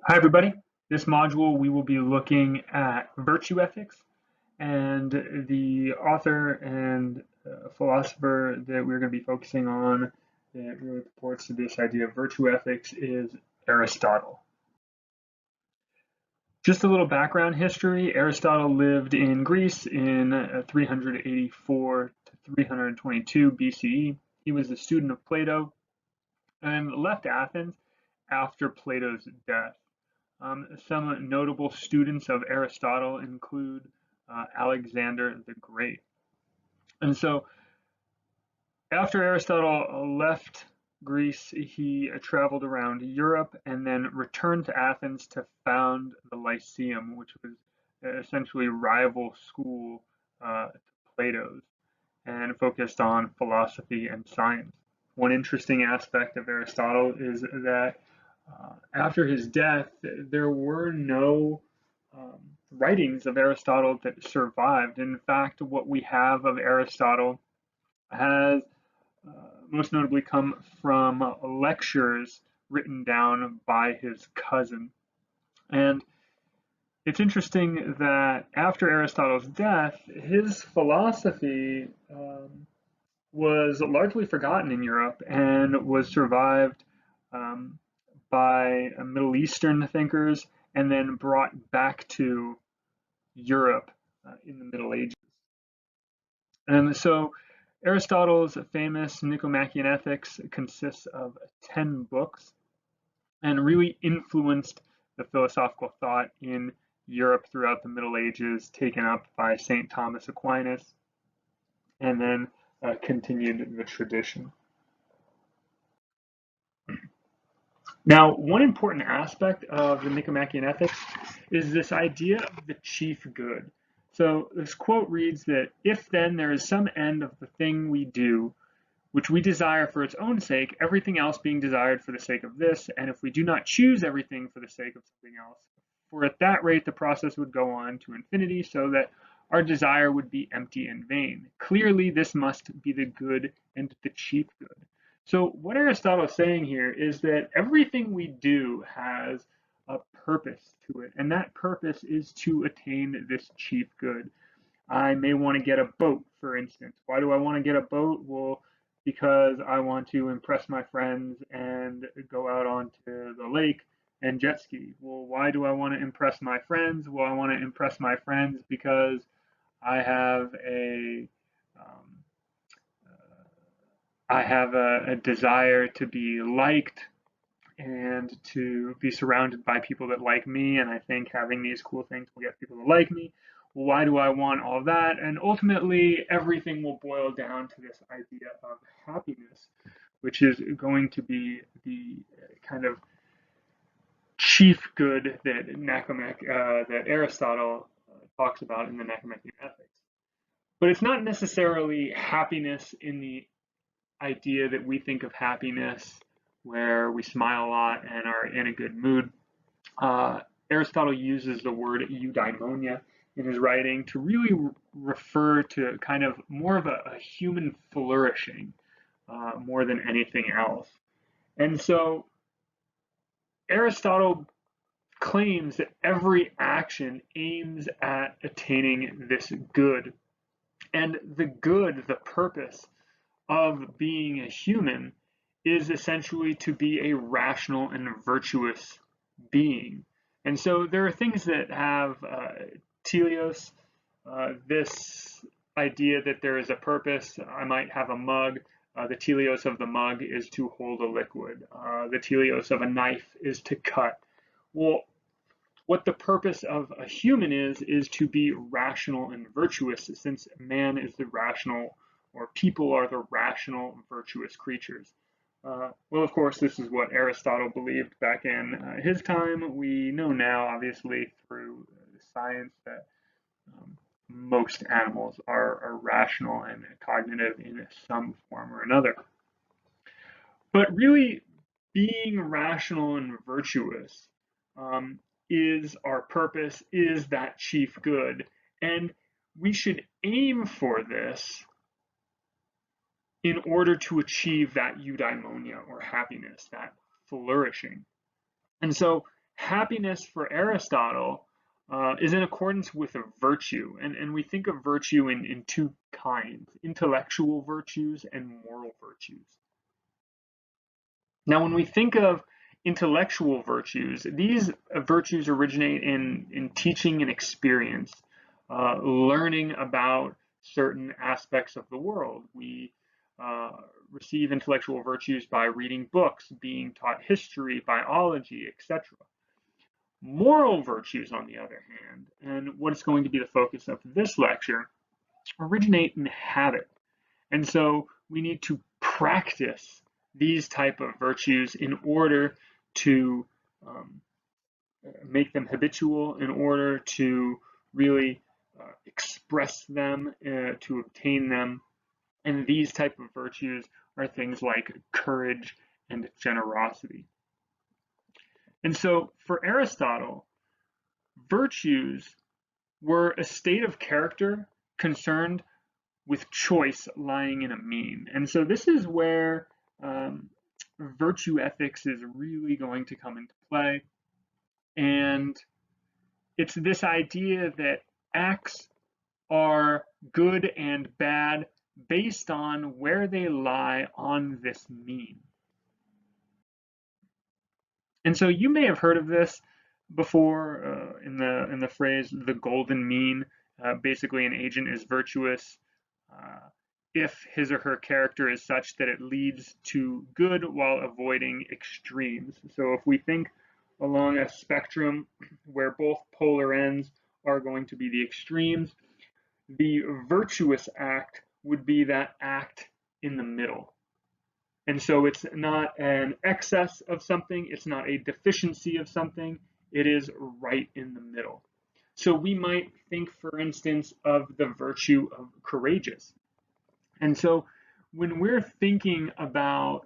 Hi, everybody. This module, we will be looking at virtue ethics, and the author and philosopher that we're going to be focusing on that really purports to this idea of virtue ethics is Aristotle. Just a little background history. Aristotle lived in Greece in 384 to 322 BCE. He was a student of Plato and left Athens after Plato's death. Some notable students of Aristotle include Alexander the Great. And so after Aristotle left Greece, he traveled around Europe and then returned to Athens to found the Lyceum, which was essentially rival school to Plato's, and focused on philosophy and science. One interesting aspect of Aristotle is that after his death, there were no writings of Aristotle that survived. In fact, what we have of Aristotle has most notably come from lectures written down by his cousin. And it's interesting that after Aristotle's death, his philosophy was largely forgotten in Europe and was survived um, by Middle Eastern thinkers and then brought back to Europe in the Middle Ages. And so Aristotle's famous Nicomachean Ethics consists of 10 books and really influenced the philosophical thought in Europe throughout the Middle Ages, taken up by St. Thomas Aquinas, and then continued the tradition. Now, one important aspect of the Nicomachean Ethics is this idea of the chief good. So this quote reads that if then there is some end of the thing we do, which we desire for its own sake, everything else being desired for the sake of this, and if we do not choose everything for the sake of something else, for at that rate the process would go on to infinity, so that our desire would be empty and vain. Clearly, this must be the good and the chief good. So what Aristotle is saying here is that everything we do has a purpose to it, and that purpose is to attain this chief good. I may want to get a boat, for instance. Why do I want to get a boat? Well, because I want to impress my friends and go out onto the lake and jet ski. Well, why do I want to impress my friends? Well, I want to impress my friends because I have um, a desire to be liked and to be surrounded by people that like me. And I think having these cool things will get people to like me. Well, why do I want all that? And ultimately, everything will boil down to this idea of happiness, which is going to be the kind of chief good that that Aristotle talks about in the Nicomachean Ethics. But it's not necessarily happiness in the idea that we think of happiness where we smile a lot and are in a good mood. Uh, Aristotle uses the word eudaimonia in his writing to really refer to kind of more of a human flourishing more than anything else. And so Aristotle claims that every action aims at attaining this good. And the good, the purpose of being a human is essentially to be a rational and virtuous being. And so there are things that have teleos, this idea that there is a purpose. I might have a mug. The teleos of the mug is to hold a liquid. The teleos of a knife is to cut. Well, what the purpose of a human is to be rational and virtuous, since man is the rational, or people are the rational, virtuous creatures. Well, of course, this is what Aristotle believed back in his time. We know now, obviously, through science, that most animals are rational and cognitive in some form or another. But really, being rational and virtuous um, is our purpose, is that chief good. And we should aim for this in order to achieve that eudaimonia or happiness, that flourishing. And so happiness for Aristotle is in accordance with a virtue. And we think of virtue in two kinds, intellectual virtues and moral virtues. Now, when we think of intellectual virtues, these virtues originate in teaching and experience, learning about certain aspects of the world. We receive intellectual virtues by reading books, being taught history, biology, etc. Moral virtues, on the other hand, and what is going to be the focus of this lecture, originate in habit. And so we need to practice these type of virtues in order to make them habitual, in order to really express them, to obtain them. And these type of virtues are things like courage and generosity. And so for Aristotle, virtues were a state of character concerned with choice lying in a mean. And so this is where virtue ethics is really going to come into play. And it's this idea that acts are good and bad based on where they lie on this mean. And so you may have heard of this before in the phrase the golden mean. Basically, an agent is virtuous if his or her character is such that it leads to good while avoiding extremes. So if we think along a spectrum where both polar ends are going to be the extremes, the virtuous act would be that act in the middle. And so it's not an excess of something, it's not a deficiency of something, it is right in the middle. So we might think, for instance, of the virtue of courageous. And so when we're thinking about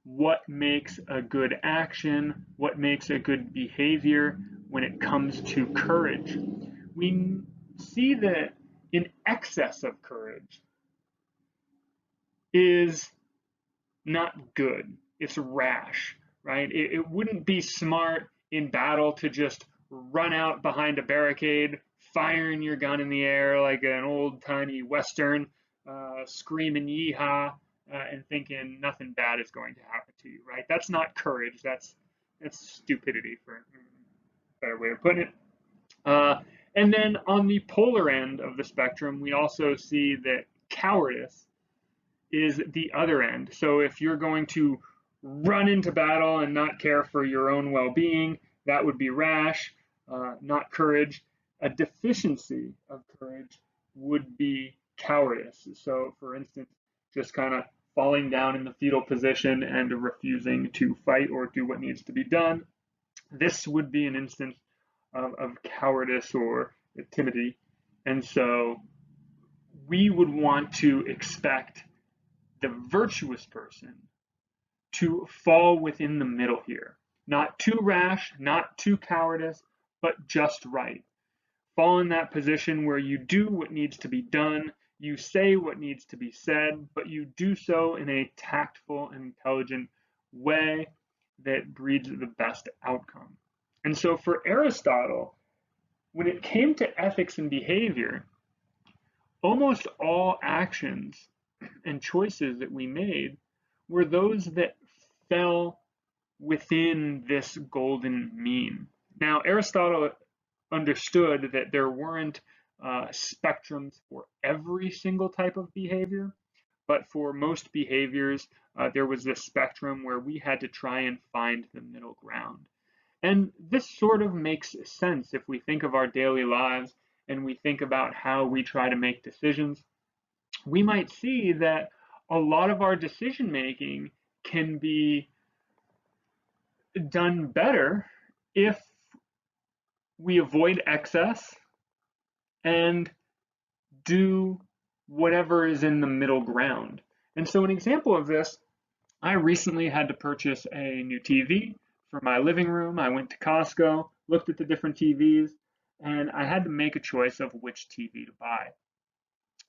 what makes a good action, what makes a good behavior when it comes to courage, we see that in excess of courage is not good. It's rash, right? It wouldn't be smart in battle to just run out behind a barricade, firing your gun in the air like an old-timey Western, screaming yeehaw, and thinking nothing bad is going to happen to you, right? That's not courage. That's stupidity, for a better way of putting it. And then on the polar end of the spectrum, we also see that cowardice is the other end. So if you're going to run into battle and not care for your own well-being, that would be rash, not courage. A deficiency of courage would be cowardice. So for instance, just kind of falling down in the fetal position and refusing to fight or do what needs to be done. This would be an instance of cowardice or timidity. And so we would want to expect the virtuous person to fall within the middle here. Not too rash, not too cowardice, but just right. Fall in that position where you do what needs to be done, you say what needs to be said, but you do so in a tactful and intelligent way that breeds the best outcome. And so for Aristotle, when it came to ethics and behavior, almost all actions and choices that we made were those that fell within this golden mean. Now, Aristotle understood that there weren't spectrums for every single type of behavior, but for most behaviors, there was this spectrum where we had to try and find the middle ground. And this sort of makes sense if we think of our daily lives and we think about how we try to make decisions. We might see that a lot of our decision making can be done better if we avoid excess and do whatever is in the middle ground. And so an example of this, I recently had to purchase a new TV for my living room. I went to Costco, looked at the different TVs, and I had to make a choice of which TV to buy.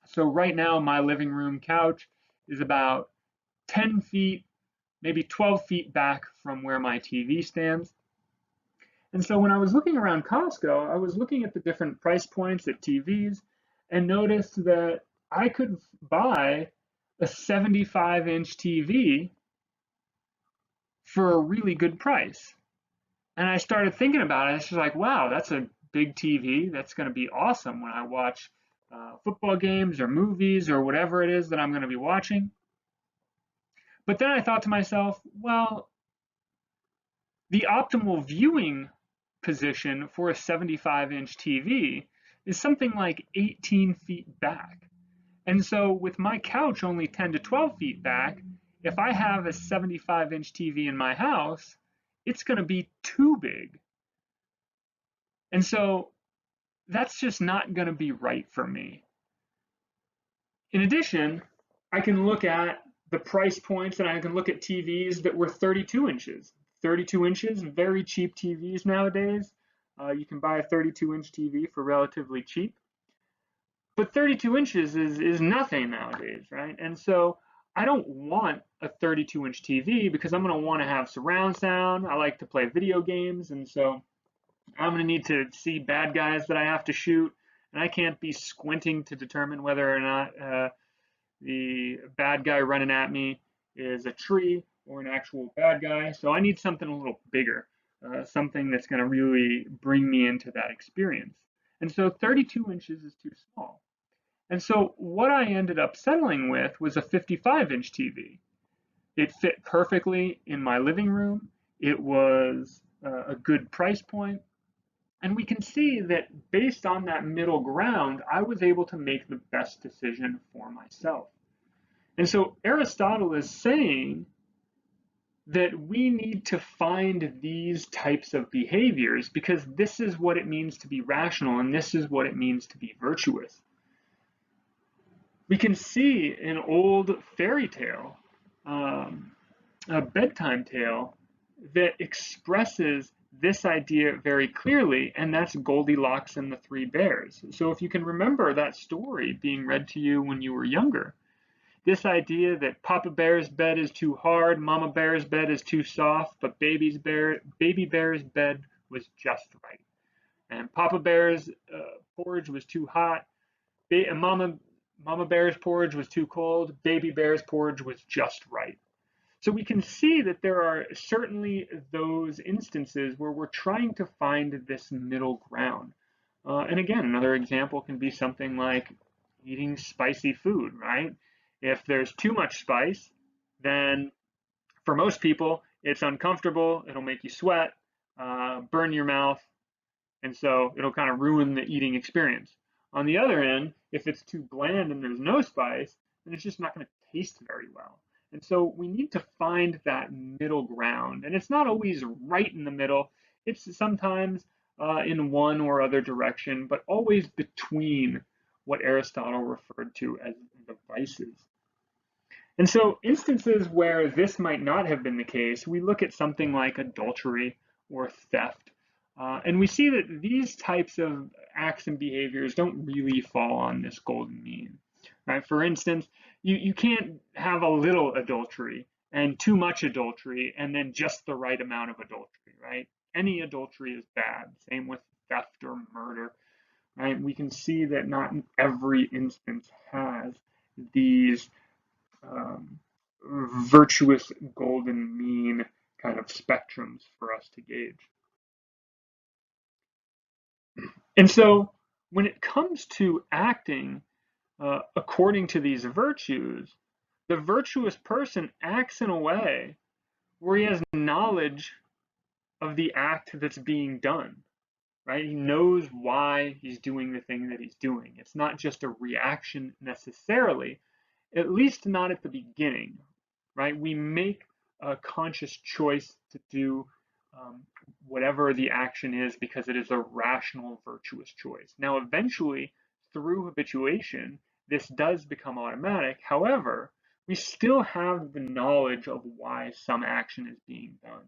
So right now, my living room couch is about 10 feet, maybe 12 feet back from where my TV stands. And so when I was looking around Costco, I was looking at the different price points at TVs and noticed that I could buy a 75-inch TV for a really good price. And I started thinking about it. It's just like, wow, that's a big TV. That's going to be awesome when I watch football games or movies or whatever it is that I'm going to be watching. But then I thought to myself, well, the optimal viewing position for a 75-inch TV is something like 18 feet back. And so with my couch only 10 to 12 feet back, if I have a 75-inch TV in my house, it's going to be too big. And so that's just not going to be right for me. In addition, I can look at the price points and I can look at TVs that were 32 inches. 32 inches, very cheap TVs nowadays. You can buy a 32-inch TV for relatively cheap. But 32 inches is nothing nowadays, right? And so I don't want a 32-inch TV because I'm going to want to have surround sound. I like to play video games, and so I'm going to need to see bad guys that I have to shoot, and I can't be squinting to determine whether or not the bad guy running at me is a tree or an actual bad guy. So I need something a little bigger, something that's going to really bring me into that experience. And so 32 inches is too small. And so what I ended up settling with was a 55-inch TV. It fit perfectly in my living room. It was a good price point. And we can see that based on that middle ground, I was able to make the best decision for myself. And so Aristotle is saying that we need to find these types of behaviors because this is what it means to be rational and this is what it means to be virtuous. We can see an old fairy tale, a bedtime tale, that expresses this idea very clearly, and that's Goldilocks and the Three Bears. So if you can remember that story being read to you when you were younger, this idea that Papa Bear's bed is too hard, Mama Bear's bed is too soft, but Baby Bear's bed was just right. And Papa Bear's porridge was too hot, and Mama Bear's porridge was too cold, Baby Bear's porridge was just right. So we can see that there are certainly those instances where we're trying to find this middle ground. And again, another example can be something like eating spicy food, right? If there's too much spice, then for most people, it's uncomfortable, it'll make you sweat, burn your mouth, and so it'll kind of ruin the eating experience. On the other end, if it's too bland and there's no spice, then it's just not going to taste very well. And so we need to find that middle ground. And it's not always right in the middle. It's sometimes in one or other direction, but always between what Aristotle referred to as the vices. And so instances where this might not have been the case, we look at something like adultery or theft. And we see that these types of acts and behaviors don't really fall on this golden mean. Right? For instance, you can't have a little adultery and too much adultery and then just the right amount of adultery, right? Any adultery is bad. Same with theft or murder, right? We can see that not every instance has these virtuous golden mean kind of spectrums for us to gauge. And so when it comes to acting according to these virtues, the virtuous person acts in a way where he has knowledge of the act that's being done, right? He knows why he's doing the thing that he's doing. It's not just a reaction necessarily, at least not at the beginning, right? We make a conscious choice to do whatever the action is because it is a rational, virtuous choice. Now, eventually, through habituation, this does become automatic. However, we still have the knowledge of why some action is being done.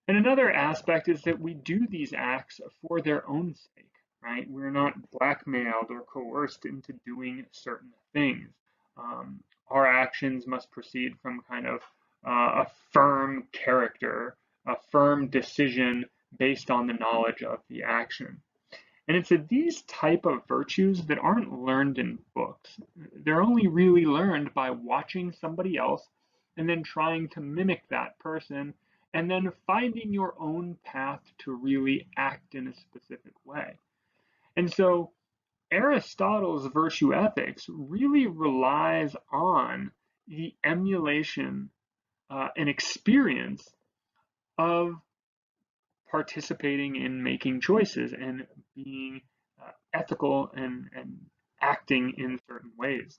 And another aspect is that we do these acts for their own sake, right? We're not blackmailed or coerced into doing certain things. Our actions must proceed from kind of a firm character, a firm decision based on the knowledge of the action. And it's these type of virtues that aren't learned in books. They're only really learned by watching somebody else and then trying to mimic that person and then finding your own path to really act in a specific way. And so Aristotle's virtue ethics really relies on the emulation and experience of participating in making choices and being ethical and acting in certain ways.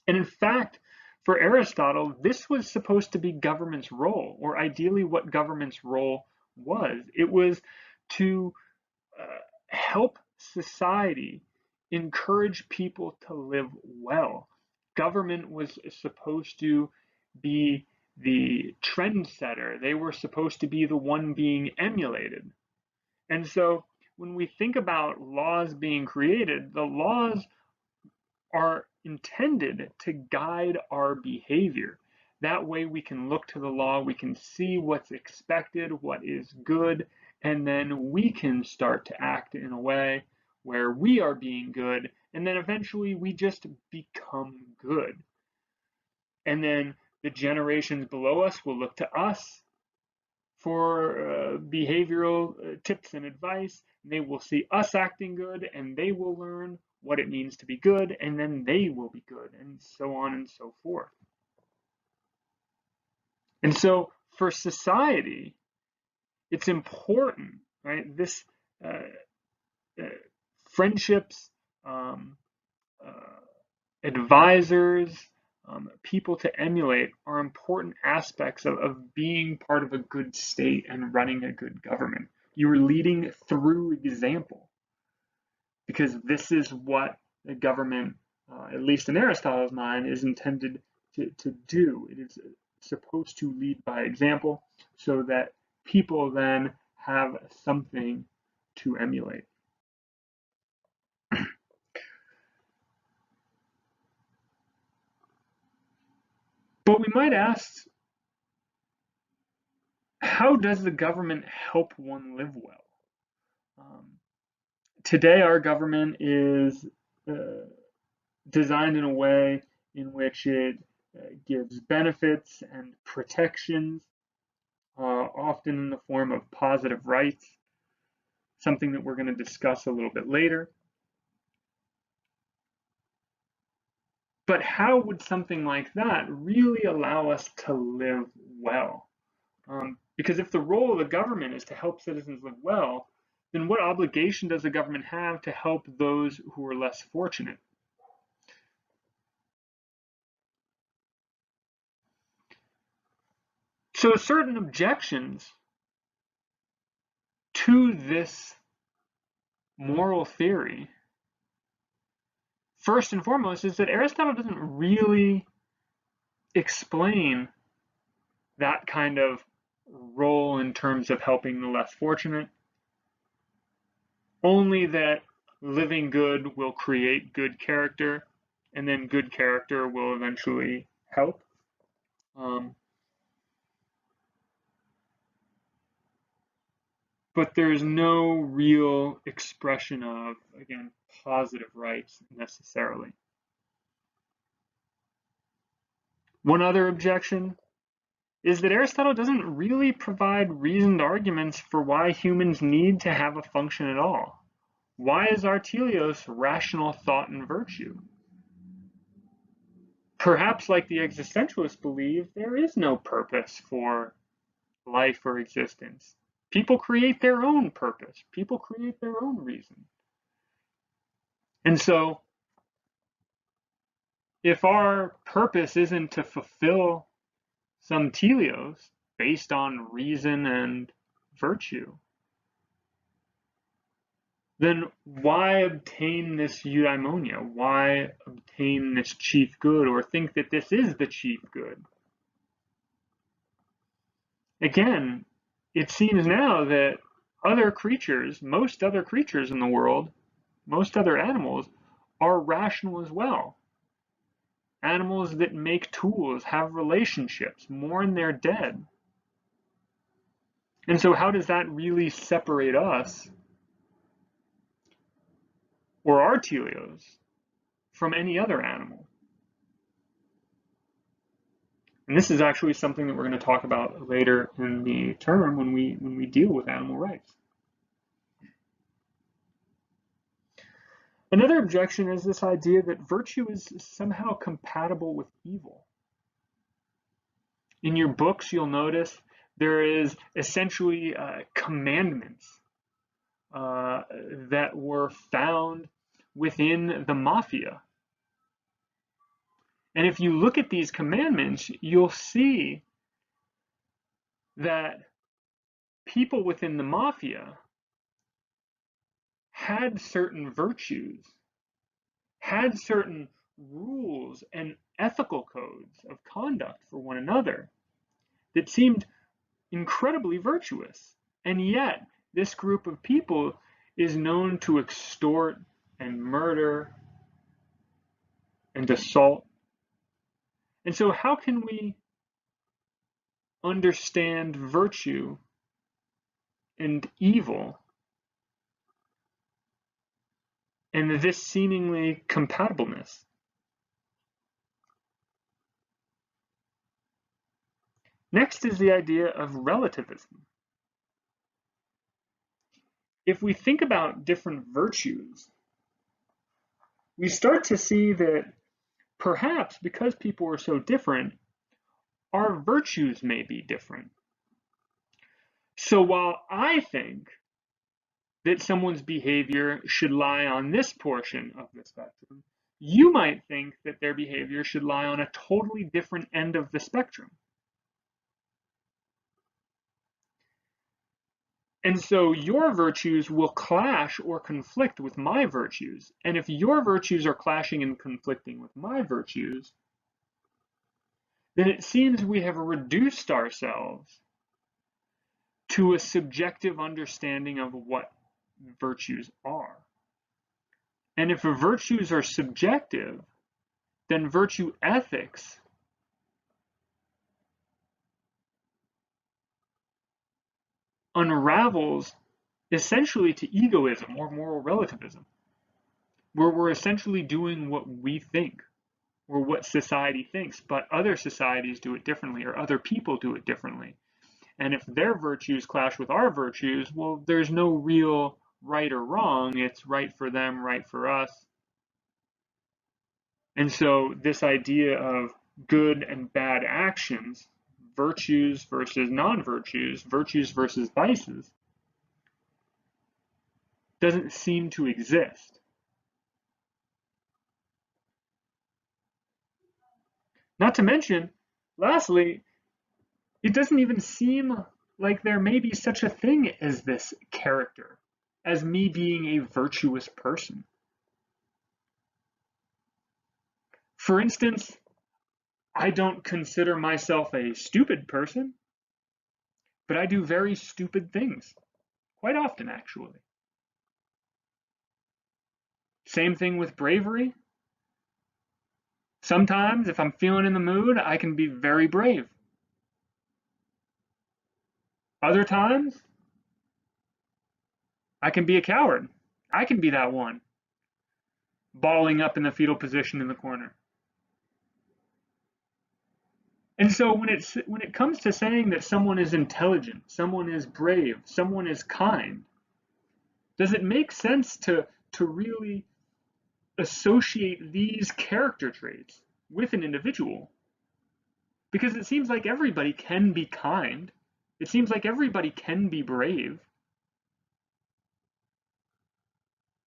And in fact, for Aristotle, this was supposed to be government's role, or ideally what government's role was. It was to help society encourage people to live well. Government was supposed to be the trendsetter. They were supposed to be the one being emulated. And so when we think about laws being created, the laws are intended to guide our behavior. That way we can look to the law, we can see what's expected, what is good, and then we can start to act in a way where we are being good, and then eventually we just become good. And then the generations below us will look to us for behavioral tips and advice. They will see us acting good, and they will learn what it means to be good, and then they will be good, and so on and so forth. And so for society, it's important, right? This friendships, advisors, people to emulate are important aspects of being part of a good state and running a good government. You are leading through example, because this is what the government, at least in Aristotle's mind, is intended to do. It is supposed to lead by example so that people then have something to emulate. But we might ask, how does the government help one live well? Today, our government is designed in a way in which it gives benefits and protections, often in the form of positive rights, something that we're going to discuss a little bit later. But how would something like that really allow us to live well? Because if the role of the government is to help citizens live well, then what obligation does the government have to help those who are less fortunate? So certain objections to this moral theory, first and foremost, is that Aristotle doesn't really explain that kind of role in terms of helping the less fortunate, only that living good will create good character, and then good character will eventually help. But there's no real expression of, again, positive rights necessarily. One other objection is that Aristotle doesn't really provide reasoned arguments for why humans need to have a function at all. Why is our teleos rational thought and virtue? Perhaps, like the existentialists believe, there is no purpose for life or existence. People create their own purpose. People create their own reason. And so, if our purpose isn't to fulfill some teleos based on reason and virtue, then why obtain this eudaimonia? Why obtain this chief good, or think that this is the chief good? Again, it seems now that other creatures, most other creatures in the world, most other animals, are rational as well. Animals that make tools, have relationships, mourn their dead. And so how does that really separate us or our teleos from any other animal? And this is actually something that we're going to talk about later in the term when we deal with animal rights. Another objection is this idea that virtue is somehow compatible with evil. In your books, you'll notice there is essentially commandments that were found within the mafia. And if you look at these commandments, you'll see that people within the mafia had certain virtues, had certain rules and ethical codes of conduct for one another that seemed incredibly virtuous. And yet, this group of people is known to extort and murder and assault. And so, how can we understand virtue and evil and this seemingly compatibleness? Next is the idea of relativism. If we think about different virtues, we start to see that perhaps because people are so different, our virtues may be different. So while I think that someone's behavior should lie on this portion of the spectrum, you might think that their behavior should lie on a totally different end of the spectrum. And so your virtues will clash or conflict with my virtues. And if your virtues are clashing and conflicting with my virtues, then it seems we have reduced ourselves to a subjective understanding of what virtues are. And if virtues are subjective, then virtue ethics unravels essentially to egoism or moral relativism, where we're essentially doing what we think or what society thinks, but other societies do it differently or other people do it differently. And if their virtues clash with our virtues, well, there's no real right or wrong. It's right for them, right for us. And so this idea of good and bad actions, virtues versus non-virtues, virtues versus vices, doesn't seem to exist. Not to mention, lastly, it doesn't even seem like there may be such a thing as this character, as me being a virtuous person. For instance, I don't consider myself a stupid person, but I do very stupid things, quite often actually. Same thing with bravery. Sometimes, if I'm feeling in the mood, I can be very brave. Other times, I can be a coward. I can be that one, balling up in the fetal position in the corner. And so when it comes to saying that someone is intelligent, someone is brave, someone is kind, does it make sense to really associate these character traits with an individual? Because it seems like everybody can be kind. It seems like everybody can be brave.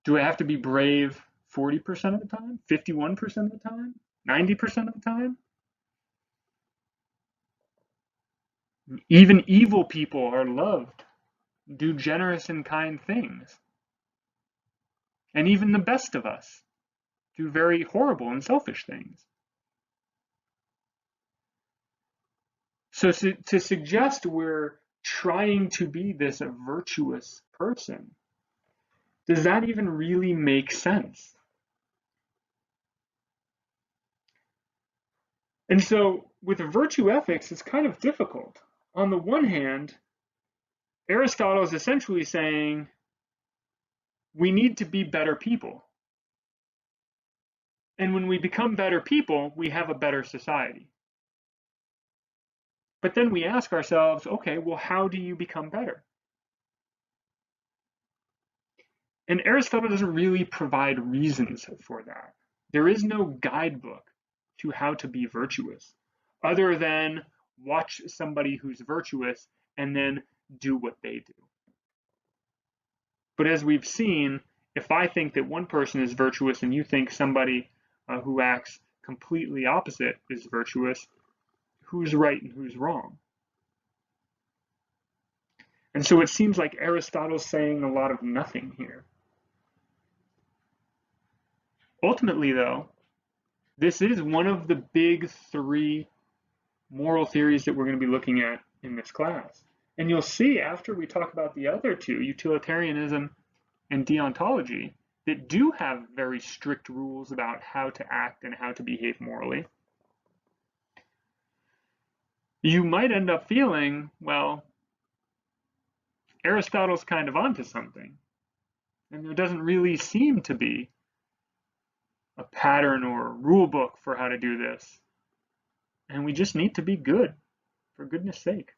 Do I have to be brave 40% of the time? 51% of the time? 90% of the time? Even evil people are loved, do generous and kind things. And even the best of us do very horrible and selfish things. So to suggest we're trying to be this virtuous person, does that even really make sense? And so with virtue ethics, it's kind of difficult. On the one hand, Aristotle is essentially saying we need to be better people. And when we become better people, we have a better society. But then we ask ourselves, okay, well, how do you become better? And Aristotle doesn't really provide reasons for that. There is no guidebook to how to be virtuous, other than watch somebody who's virtuous and then do what they do. But as we've seen, if I think that one person is virtuous and you think somebody who acts completely opposite is virtuous, who's right and who's wrong? And so it seems like Aristotle's saying a lot of nothing here. Ultimately, though, this is one of the big three moral theories that we're going to be looking at in this class. And you'll see after we talk about the other two, utilitarianism and deontology, that do have very strict rules about how to act and how to behave morally, you might end up feeling, well, Aristotle's kind of onto something. And there doesn't really seem to be a pattern or rule book for how to do this. And we just need to be good, for goodness sake.